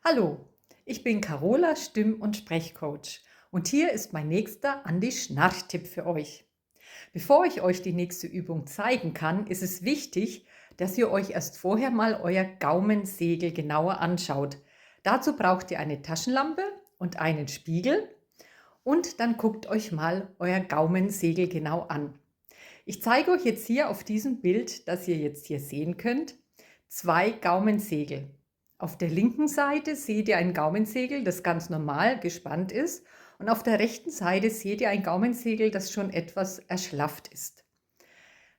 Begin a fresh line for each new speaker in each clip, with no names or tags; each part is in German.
Hallo, ich bin Carola, Stimm- und Sprechcoach und hier ist mein nächster Andi-Schnarch-Tipp für euch. Bevor ich euch die nächste Übung zeigen kann, ist es wichtig, dass ihr euch erst vorher mal euer Gaumensegel genauer anschaut. Dazu braucht ihr eine Taschenlampe und einen Spiegel und dann guckt euch mal euer Gaumensegel genau an. Ich zeige euch jetzt hier auf diesem Bild, das ihr jetzt hier sehen könnt, zwei Gaumensegel. Auf der linken Seite seht ihr ein Gaumensegel, das ganz normal gespannt ist, und auf der rechten Seite seht ihr ein Gaumensegel, das schon etwas erschlafft ist.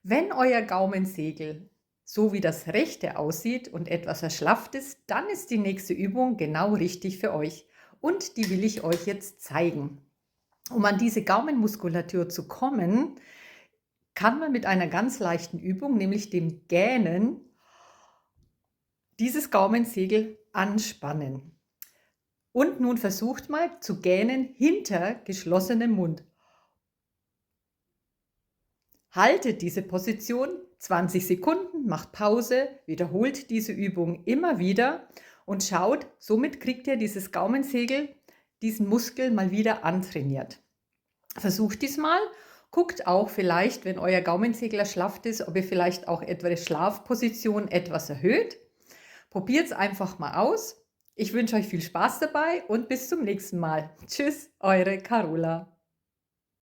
Wenn euer Gaumensegel so wie das rechte aussieht und etwas erschlafft ist, dann ist die nächste Übung genau richtig für euch. Und die will ich euch jetzt zeigen. Um an diese Gaumenmuskulatur zu kommen, kann man mit einer ganz leichten Übung, nämlich dem Gähnen, dieses Gaumensegel anspannen. Und nun versucht mal zu gähnen hinter geschlossenem Mund. Haltet diese Position 20 Sekunden, macht Pause, wiederholt diese Übung immer wieder und schaut, somit kriegt ihr dieses Gaumensegel, diesen Muskel mal wieder antrainiert. Versucht diesmal, guckt auch vielleicht, wenn euer Gaumensegel erschlafft ist, ob ihr vielleicht auch etwa die Schlafposition etwas erhöht. Probiert es einfach mal aus. Ich wünsche euch viel Spaß dabei und bis zum nächsten Mal. Tschüss, eure Carola.